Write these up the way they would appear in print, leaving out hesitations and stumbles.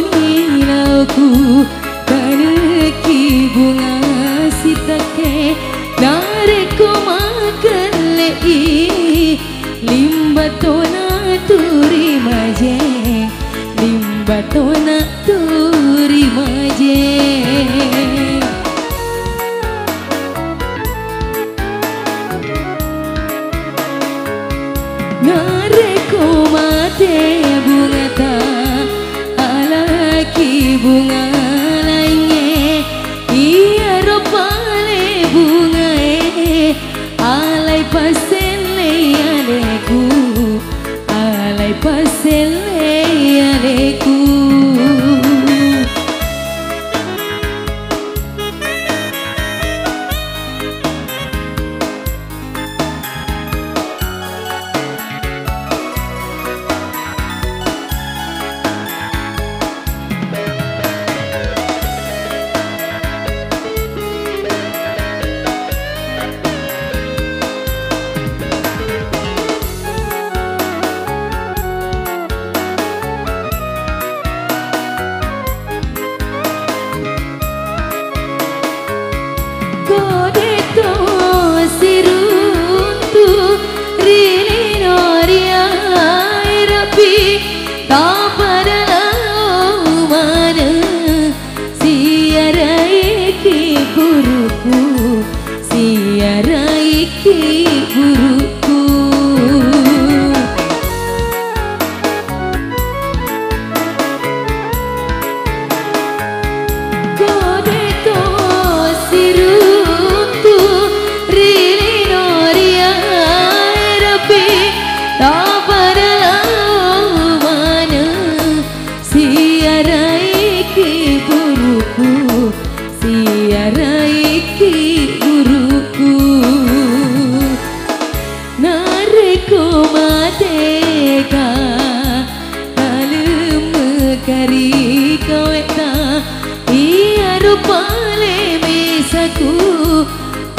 nilauku kaneki bunga sitake nareko makan lei limbatona turi maje limbatona turi maje nareko mate bunga ta alaki bunga lainnya iya ropale bunga alai pasele aleku alai pasele aleku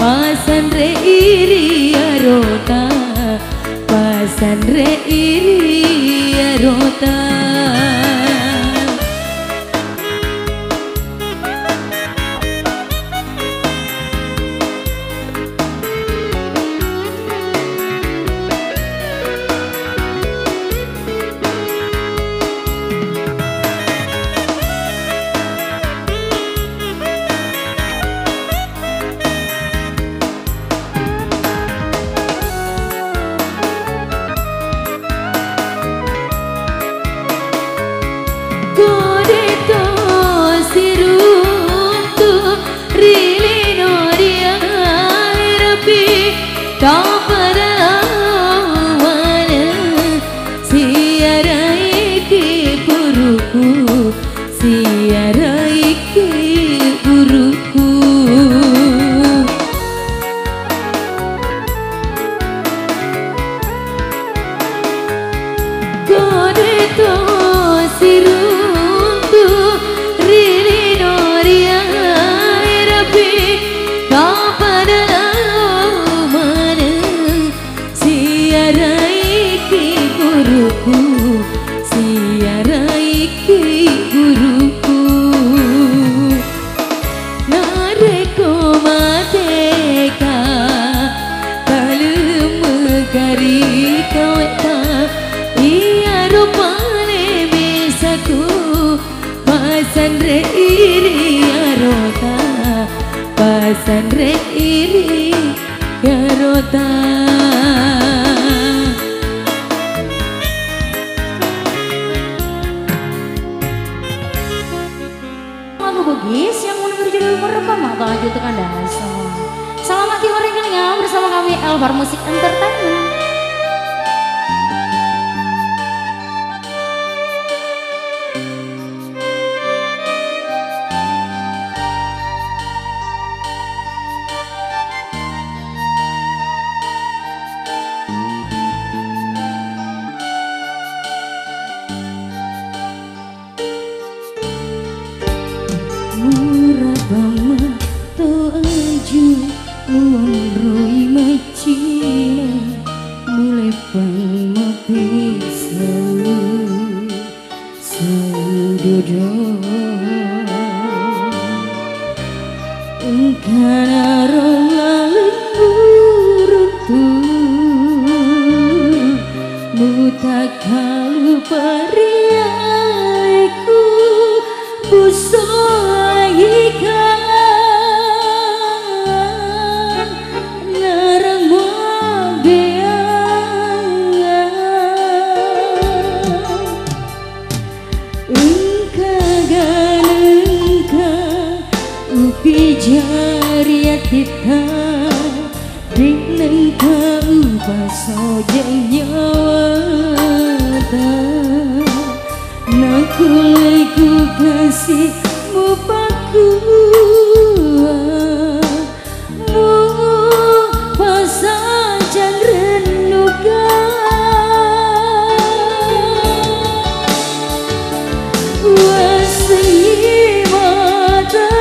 Pasandre iri arota pasandre iri arota pasandre iri arota pasandre iri arota lagu Bugis yang berjudul merekam atau lanjut tekan dasar. Selamat keluarga bersama kami Elvar Musik Entertainment. Duduk Karena lalu runtuh mutak kalu periaiku busoikan narang upi jari tita dengan kau baso janyawata nakuleku kasihmu paku mu pasajan renuka wasi mata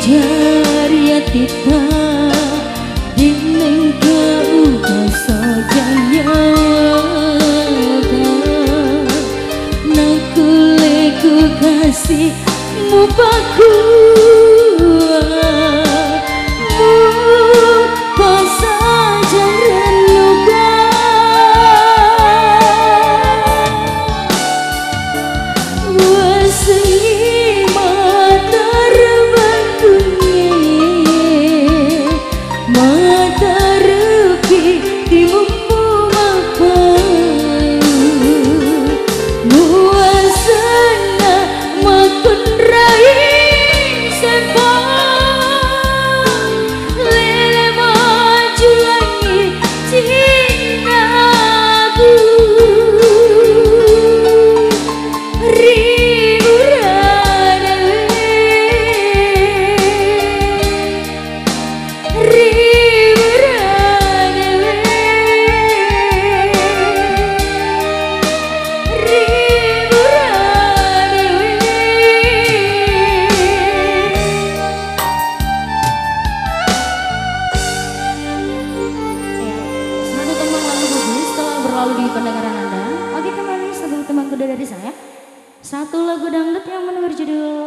jari tita dengan kau baso janyawata nakuleku kasihmu paku mu pasajan renuka wasi di pendengaran Anda. Oke teman, satu teman kuda dari saya. Satu lagu dangdut yang menurut judul